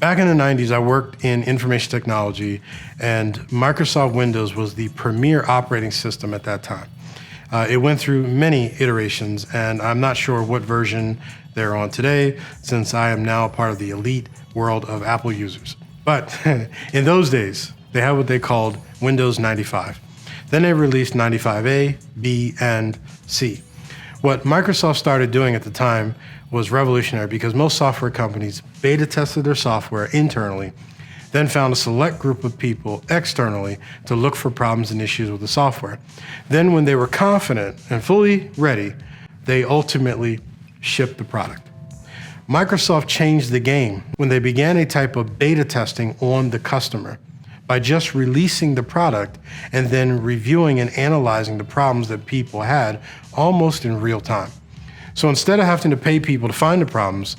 Back in the 90s, I worked in information technology, and Microsoft Windows was the premier operating system at that time. It went through many iterations, and I'm not sure what version they're on today, since I am now part of the elite world of Apple users. But in those days, they had what they called Windows 95. Then they released 95A, B, and C. What Microsoft started doing at the time was revolutionary because most software companies beta tested their software internally, then found a select group of people externally to look for problems and issues with the software. Then when they were confident and fully ready, they ultimately shipped the product. Microsoft changed the game when they began a type of beta testing on the customer by just releasing the product and then reviewing and analyzing the problems that people had almost in real time. So instead of having to pay people to find the problems,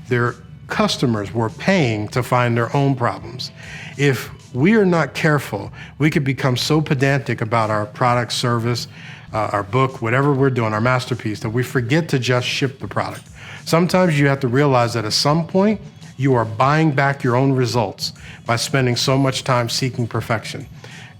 their customers were paying to find their own problems. If we are not careful, we could become so pedantic about our product, service, our book, whatever we're doing, our masterpiece, that we forget to just ship the product. Sometimes you have to realize that at some point, you are buying back your own results by spending so much time seeking perfection,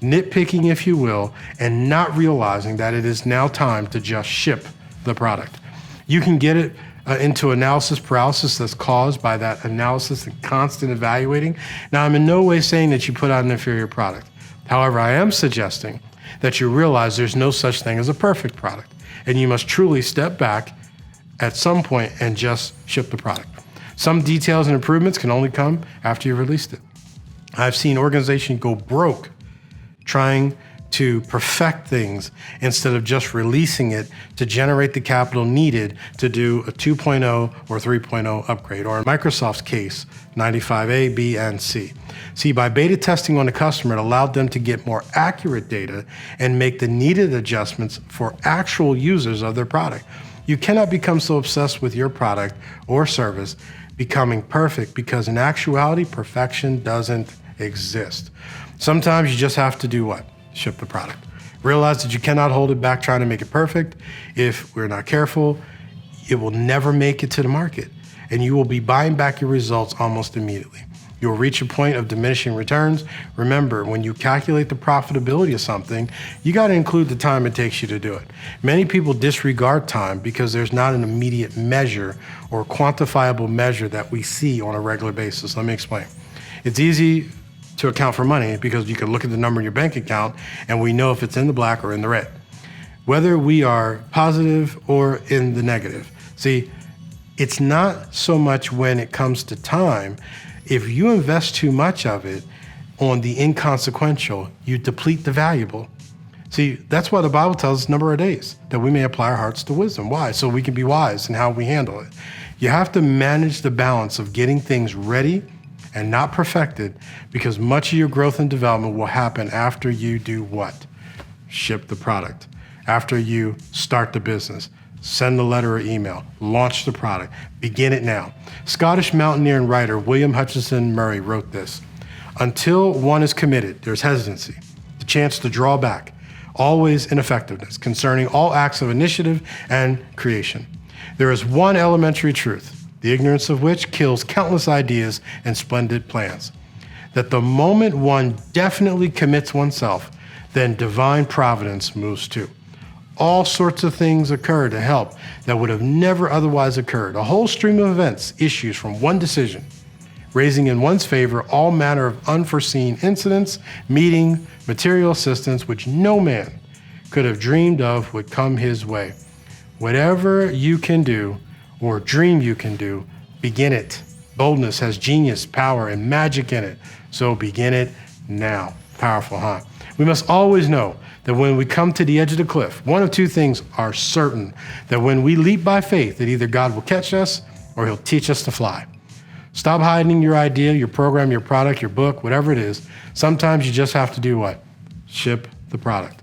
nitpicking, if you will, and not realizing that it is now time to just ship the product. You can get it into analysis paralysis that's caused by that analysis and constant evaluating. Now, I'm in no way saying that you put out an inferior product. However, I am suggesting that you realize there's no such thing as a perfect product, and you must truly step back at some point and just ship the product. Some details and improvements can only come after you've released it. I've seen organizations go broke trying to perfect things instead of just releasing it to generate the capital needed to do a 2.0 or 3.0 upgrade, or in Microsoft's case, 95A, B, and C. See, by beta testing on the customer, it allowed them to get more accurate data and make the needed adjustments for actual users of their product. You cannot become so obsessed with your product or service becoming perfect, because in actuality, perfection doesn't exist. Sometimes you just have to do what? Ship the product. Realize that you cannot hold it back trying to make it perfect. If we're not careful, it will never make it to the market, and you will be buying back your results almost immediately. You will reach a point of diminishing returns. Remember, when you calculate the profitability of something, you got to include the time it takes you to do it. Many people disregard time because there's not an immediate measure or quantifiable measure that we see on a regular basis. Let me explain. It's easy to account for money because you can look at the number in your bank account and we know if it's in the black or in the red, whether we are positive or in the negative. See, it's not so much when it comes to time. If you invest too much of it on the inconsequential, you deplete the valuable. See, that's why the Bible tells us number of days, that we may apply our hearts to wisdom. Why? So we can be wise in how we handle it. You have to manage the balance of getting things ready and not perfected, because much of your growth and development will happen after you do what? Ship the product. After you start the business, send the letter or email, launch the product, begin it now. Scottish mountaineer and writer William Hutchinson Murray wrote this: "Until one is committed, there's hesitancy, the chance to draw back, always ineffectiveness concerning all acts of initiative and creation. There is one elementary truth, the ignorance of which kills countless ideas and splendid plans, that the moment one definitely commits oneself, then divine providence moves too. All sorts of things occur to help that would have never otherwise occurred. A whole stream of events issues from one decision, raising in one's favor all manner of unforeseen incidents, meeting material assistance which no man could have dreamed of would come his way. Whatever you can do or dream you can do, begin it. Boldness has genius, power, and magic in it, so begin it now." Powerful, huh? We must always know that when we come to the edge of the cliff, one of two things are certain: that when we leap by faith, that either God will catch us or he'll teach us to fly. Stop hiding your idea, your program, your product, your book, whatever it is. Sometimes you just have to do what? Ship the product.